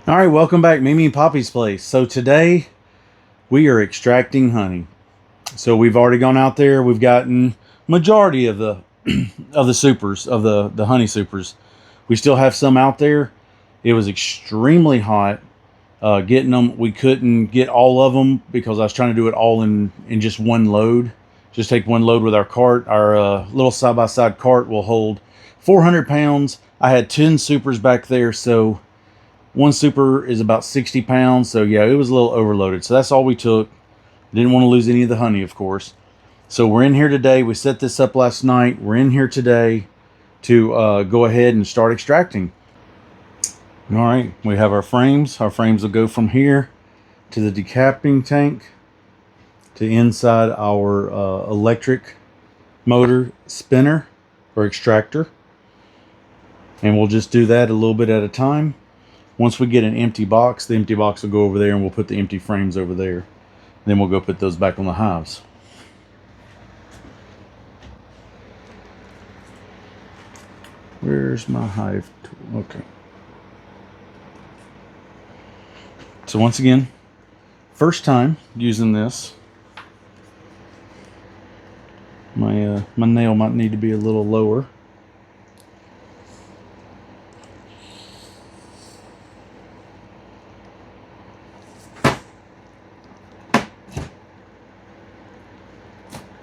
All right, welcome back, Mimi and Poppy's place. So today we are extracting honey. So we've already gone out there. We've gotten majority of the of the supers of the honey supers. We still have some out there. It was extremely hot getting them. We couldn't get all of them because I was trying to do it all in just one load. Just take one load with our cart. Our little side by side cart will hold 400 pounds. I had 10 supers back there, so one super is about 60 pounds. So yeah, it was a little overloaded. So that's all we took. Didn't want to lose any of the honey, of course. So we're in here today. We set this up last night. We're in here today to go ahead and start extracting. All right, we have our frames. Our frames will go from here to the decapping tank to inside our electric motor spinner or extractor. And we'll just do that a little bit at a time. Once we get an empty box, the empty box will go over there and we'll put the empty frames over there. Then we'll go put those back on the hives. Where's my hive tool? Okay. So once again, first time using this. My nail might need to be a little lower.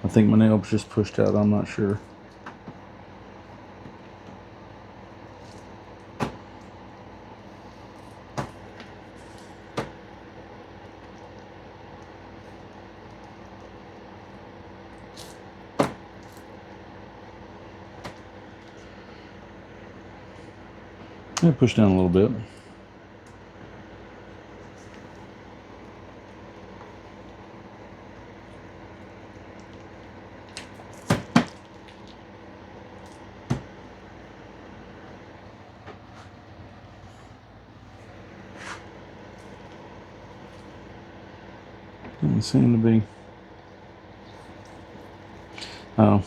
I think my nail was just pushed out, I'm not sure. I'm gonna push down a little bit. Doesn't seem to be. Oh.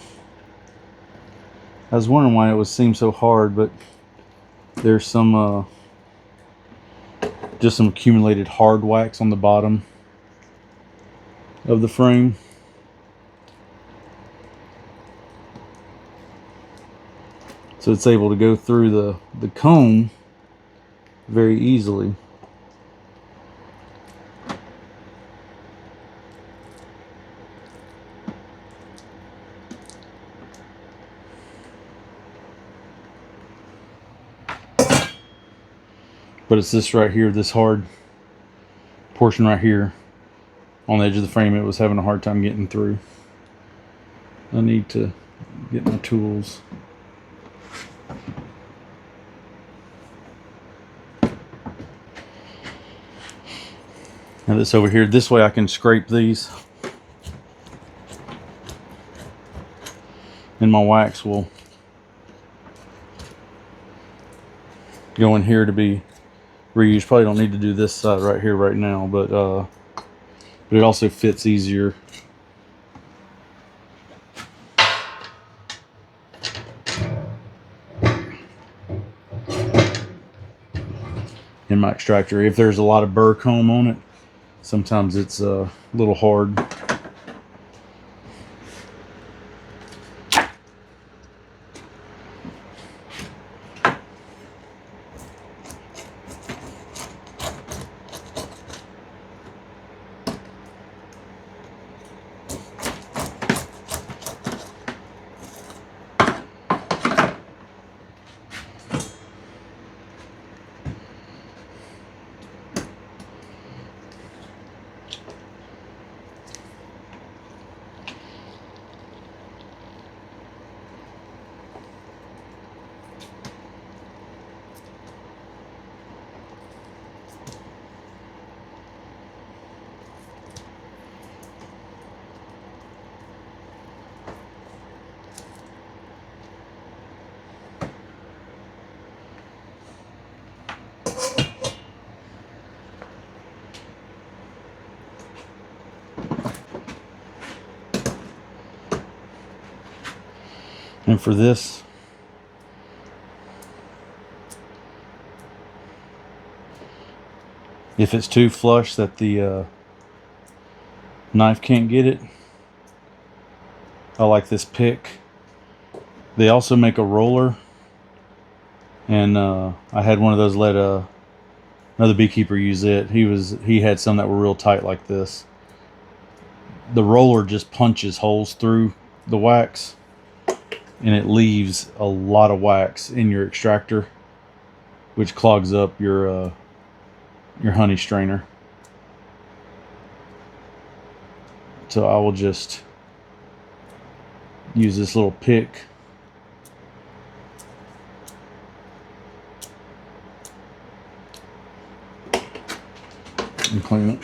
I was wondering why it would seem so hard, but there's some just some accumulated hard wax on the bottom of the frame. So it's able to go through the comb very easily. But it's this right here, this hard portion right here on the edge of the frame, it was having a hard time getting through. I need to get my tools. Now this over here, this way I can scrape these. And my wax will go in here to be reused. Probably don't need to do this side right here right now, but it also fits easier. In my extractor, if there's a lot of burr comb on it, sometimes it's a little hard. And for this, if it's too flush that the knife can't get it. I like this pick. They also make a roller, and I had one of those, let another beekeeper use it. He had some that were real tight like this. The roller just punches holes through the wax, and it leaves a lot of wax in your extractor, which clogs up your honey strainer. So I will just use this little pick and clean it.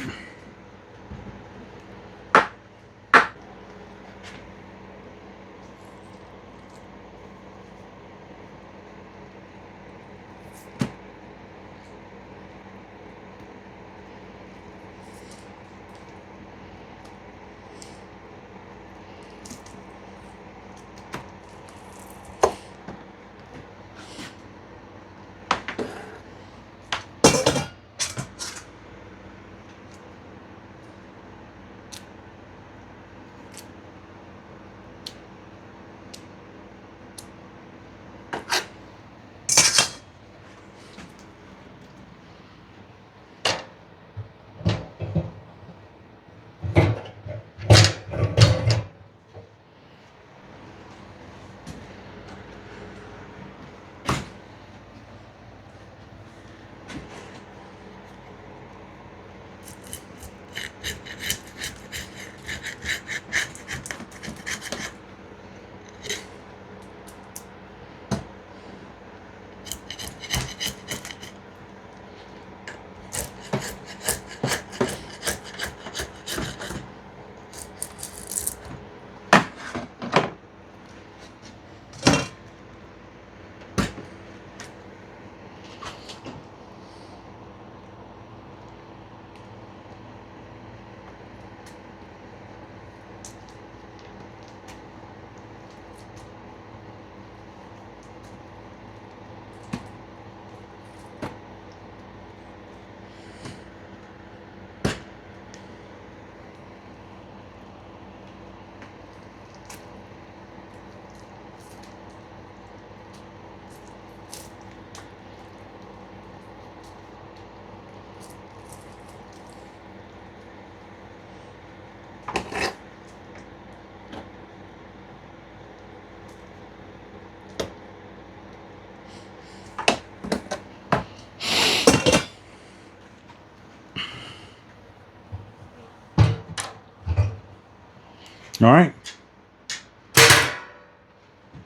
All right.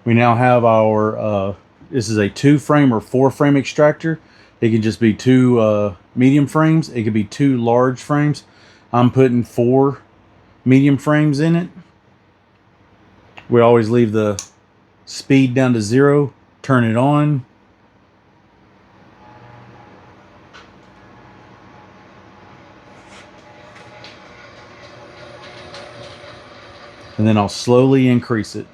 We now have our, this is a 2-frame or 4-frame extractor. It can just be 2 medium frames. It could be 2 large frames. I'm putting 4 medium frames in it. We always leave the speed down to 0, turn it on. And then I'll slowly increase it.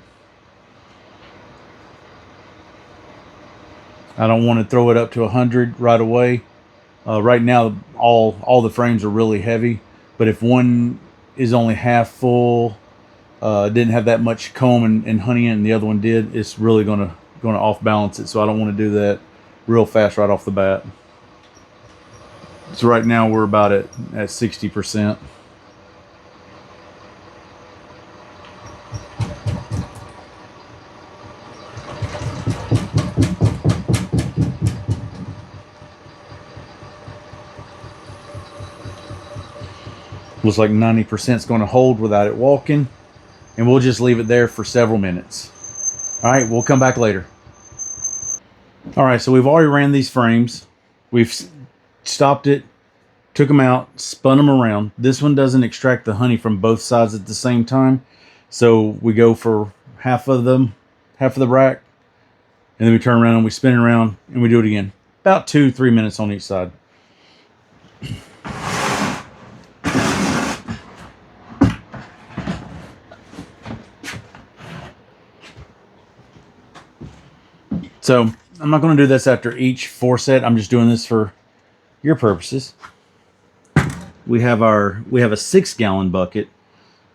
I don't want to throw it up to 100 right away. Right now, all the frames are really heavy, but if one is only half full, didn't have that much comb and honey in it, and the other one did, it's really gonna off balance it. So I don't want to do that real fast right off the bat. So right now we're about at 60%. Looks like 90% is going to hold without it walking, and we'll just leave it there for several minutes. All right, we'll come back later. All right, so we've already ran these frames. We've stopped it, took them out, spun them around. This one doesn't extract the honey from both sides at the same time, so we go for half of the rack, and then we turn around and we spin it around and we do it again. About 2-3 minutes on each side. So I'm not going to do this after each 4 set. I'm just doing this for your purposes. we have a 6-gallon bucket.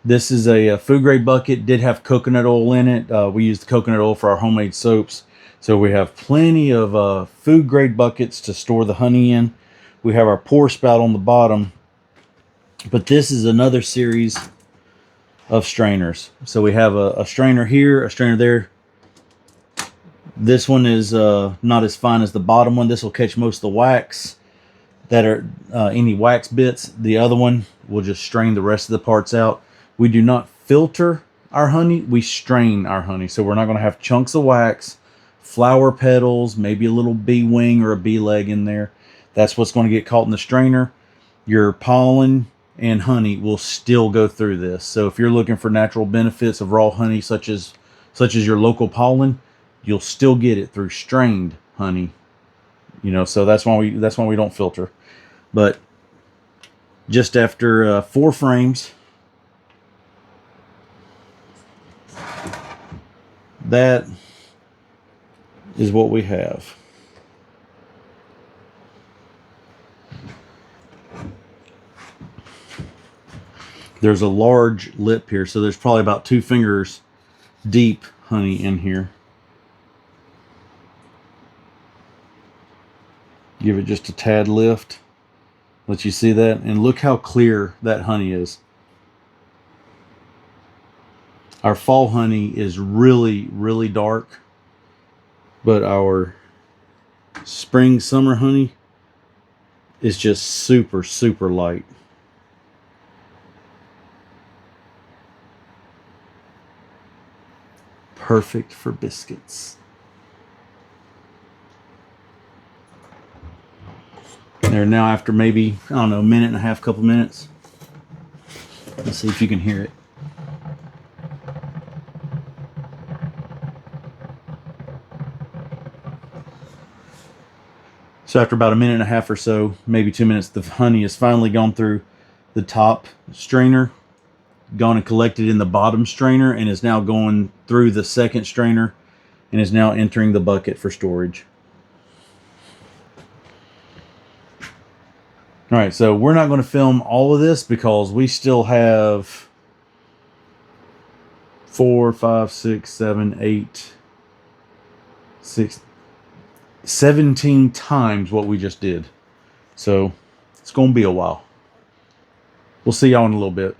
This is a food grade bucket. Did have coconut oil in it. We used coconut oil for our homemade soaps. So we have plenty of food grade buckets to store the honey in. We have our pour spout on the bottom. But this is another series of strainers. So we have a strainer here, a strainer there. This one is not as fine as the bottom one. This will catch most of the wax that are any wax bits. The other one will just strain the rest of the parts out. We do not filter our honey, we strain our honey. So we're not going to have chunks of wax, flower petals, maybe a little bee wing or a bee leg in there. That's what's going to get caught in the strainer. Your pollen and honey will still go through this. So if you're looking for natural benefits of raw honey, such as your local pollen, you'll still get it through strained honey. You know, so that's why we don't filter. But just after 4 frames, that is what we have. There's a large lip here, so there's probably about 2 fingers deep honey in here. Give it just a tad lift. Let you see that. And look how clear that honey is. Our fall honey is really, really dark. But our spring, summer honey is just super, super light. Perfect for biscuits. There now, after maybe, I don't know, a minute and a half, couple minutes. Let's see if you can hear it. So after about a minute and a half or so, maybe 2 minutes, the honey has finally gone through the top strainer, gone and collected in the bottom strainer, and is now going through the second strainer and is now entering the bucket for storage. All right, so we're not going to film all of this because we still have 4, 5, 6, 7, 8, 6, 17 times what we just did. So it's going to be a while. We'll see y'all in a little bit.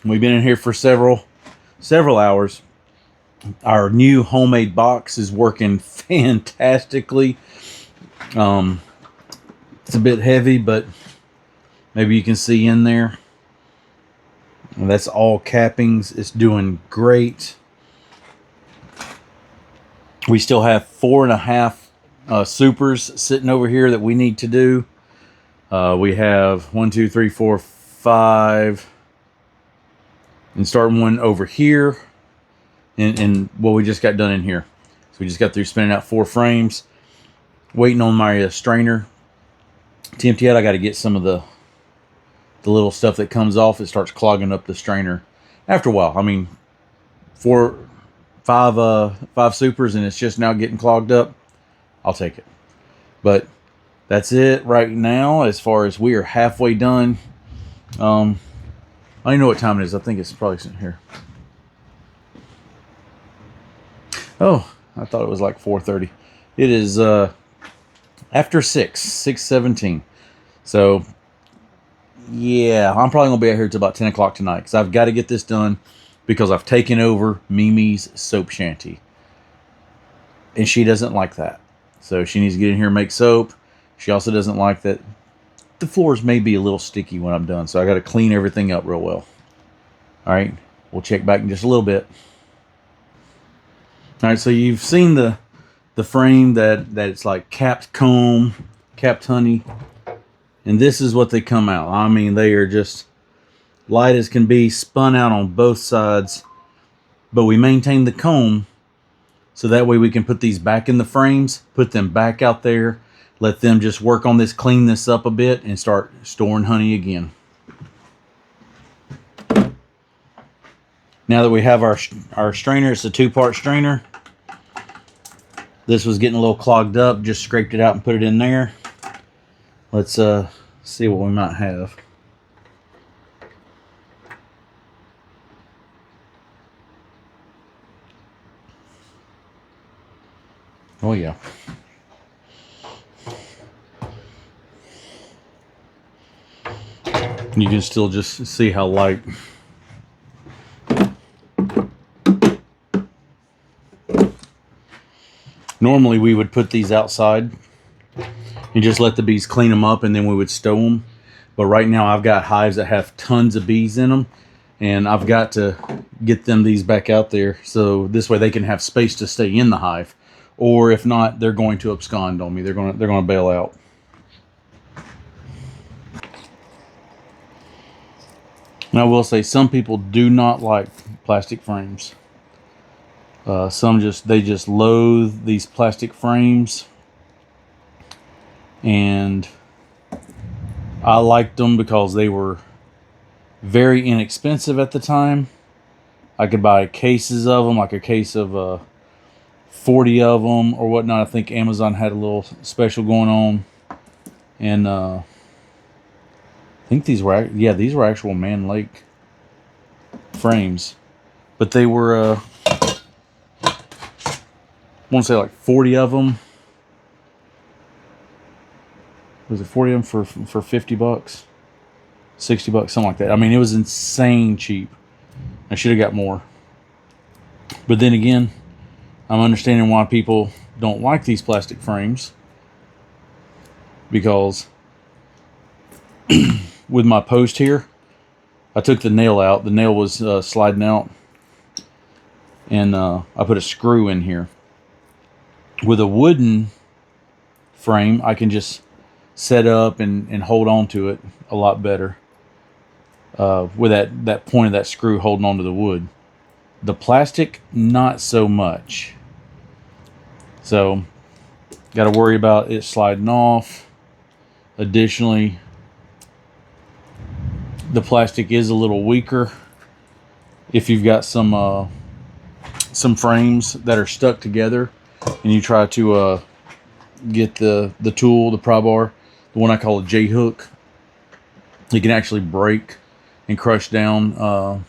We've been in here for several hours. Our new homemade box is working fantastically. It's a bit heavy, but maybe you can see in there. And that's all cappings. It's doing great. We still have 4.5 supers sitting over here that we need to do. We have 1, 2, 3, 4, 5. And starting one over here, and what we just got done in here. So we just got through spinning out 4 frames, waiting on my strainer to empty out. I got to get some of the little stuff that comes off. It starts clogging up the strainer after a while. I mean, 5 supers, and it's just now getting clogged up. I'll take it. But that's it right now. As far as we are halfway done. I don't know what time it is. I think it's probably here. Oh, I thought it was like 4:30. It is after 6:17. So, yeah, I'm probably going to be out here till about 10 o'clock tonight because I've got to get this done because I've taken over Mimi's soap shanty. And she doesn't like that. So she needs to get in here and make soap. She also doesn't like that the floors may be a little sticky when I'm done, so I got to clean everything up real well. All right, we'll check back in just a little bit. All right, so you've seen the frame that it's like capped comb, capped honey, and this is what they come out. I mean, they are just light as can be, spun out on both sides, but we maintain the comb so that way we can put these back in the frames, put them back out there, let them just work on this, clean this up a bit, and start storing honey again. Now that we have our strainer, it's a 2-part strainer. This was getting a little clogged up, just scraped it out and put it in there. Let's see what we might have. Oh yeah. You can still just see how light. Normally we would put these outside and just let the bees clean them up, and then we would stow them. But right now I've got hives that have tons of bees in them, and I've got to get these back out there so this way they can have space to stay in the hive. Or if not, they're going to abscond on me. They're going to bail out. Now I will say some people do not like plastic frames. Some they just loathe these plastic frames, and I liked them because they were very inexpensive at the time. I could buy cases of them, like a case of 40 of them or whatnot. I think Amazon had a little special going on, and I think these were actual Man Lake frames, but they were I want to say like 40 of them. Was it 40 of them for 50 bucks? 60 bucks, something like that. I mean, it was insane cheap. I should have got more. But then again, I'm understanding why people don't like these plastic frames. Because with my post here, I took the nail out. The nail was sliding out. And I put a screw in here. With a wooden frame, I can just set up and hold on to it a lot better. With that point of that screw holding onto the wood. The plastic, not so much. So, got to worry about it sliding off. Additionally, the plastic is a little weaker if you've got some frames that are stuck together and you try to get the tool, the pry bar, the one I call a J hook. You can actually break and crush down. I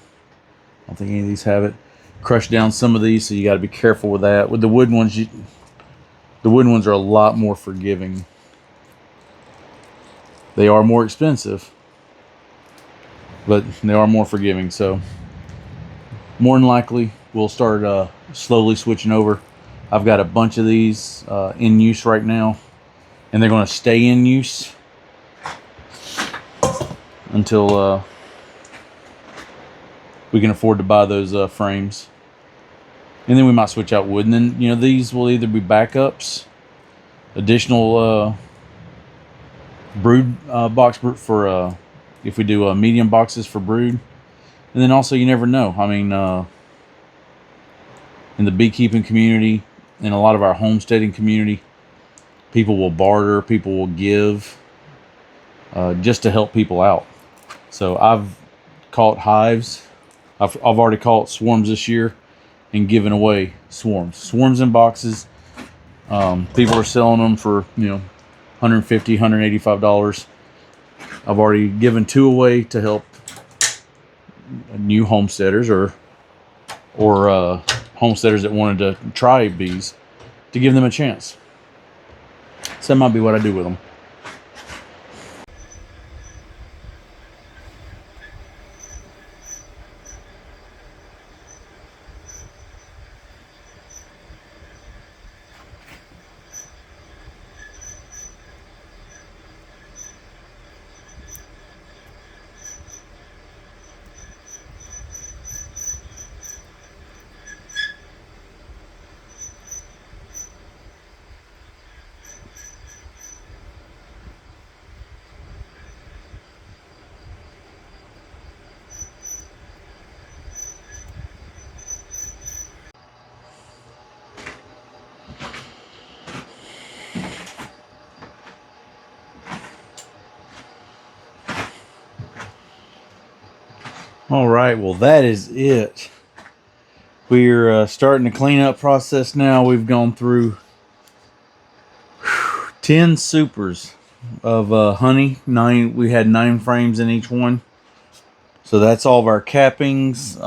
don't think any of these have it. Crush down some of these, so you got to be careful with that. With the wooden ones, the wooden ones are a lot more forgiving. They are more expensive, but they are more forgiving. So more than likely, we'll start slowly switching over. I've got a bunch of these in use right now, and they're going to stay in use until we can afford to buy those frames. And then we might switch out wood. And then, these will either be backups, additional brood box for if we do medium boxes for brood. And then also, you never know. I mean, in the beekeeping community, in a lot of our homesteading community, people will barter, people will give, just to help people out. So I've caught hives. I've already caught swarms this year and given away swarms in boxes. People are selling them for $150, $185. I've already given 2 away to help new homesteaders or homesteaders that wanted to try bees, to give them a chance. So that might be what I do with them. All right, well, that is it. We're starting the cleanup process now. We've gone through 10 supers of honey. We had 9 frames in each one. So that's all of our cappings.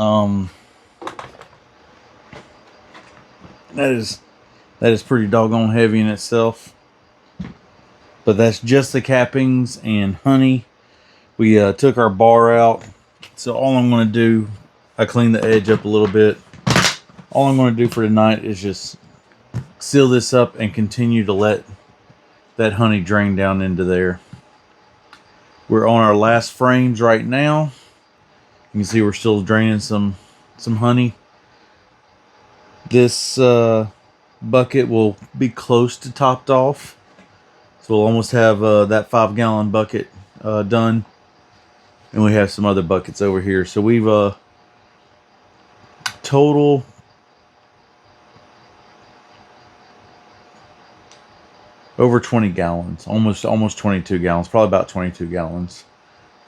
That is pretty doggone heavy in itself. But that's just the cappings and honey. We took our bar out. So all I'm going to do, I cleaned the edge up a little bit. All I'm going to do for tonight is just seal this up and continue to let that honey drain down into there. We're on our last frames right now. You can see we're still draining some honey. This bucket will be close to topped off. So we'll almost have that 5-gallon bucket done. And we have some other buckets over here. So we've total over 20 gallons, almost 22 gallons, probably about 22 gallons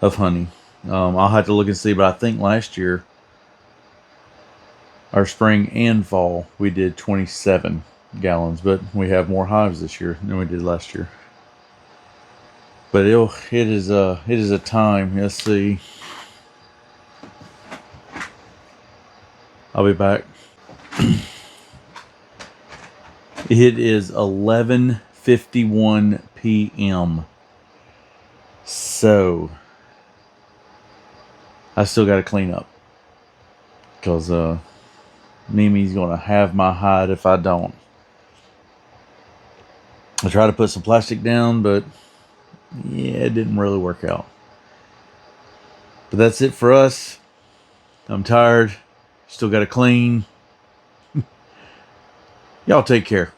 of honey. I'll have to look and see, but I think last year, our spring and fall, we did 27 gallons, but we have more hives this year than we did last year. But it is a time. Let's see. I'll be back. It is 11:51 p.m. So I still got to clean up because Mimi's gonna have my hide if I don't. I tried to put some plastic down, but yeah, it didn't really work out. But that's it for us. I'm tired. Still got to clean. Y'all take care.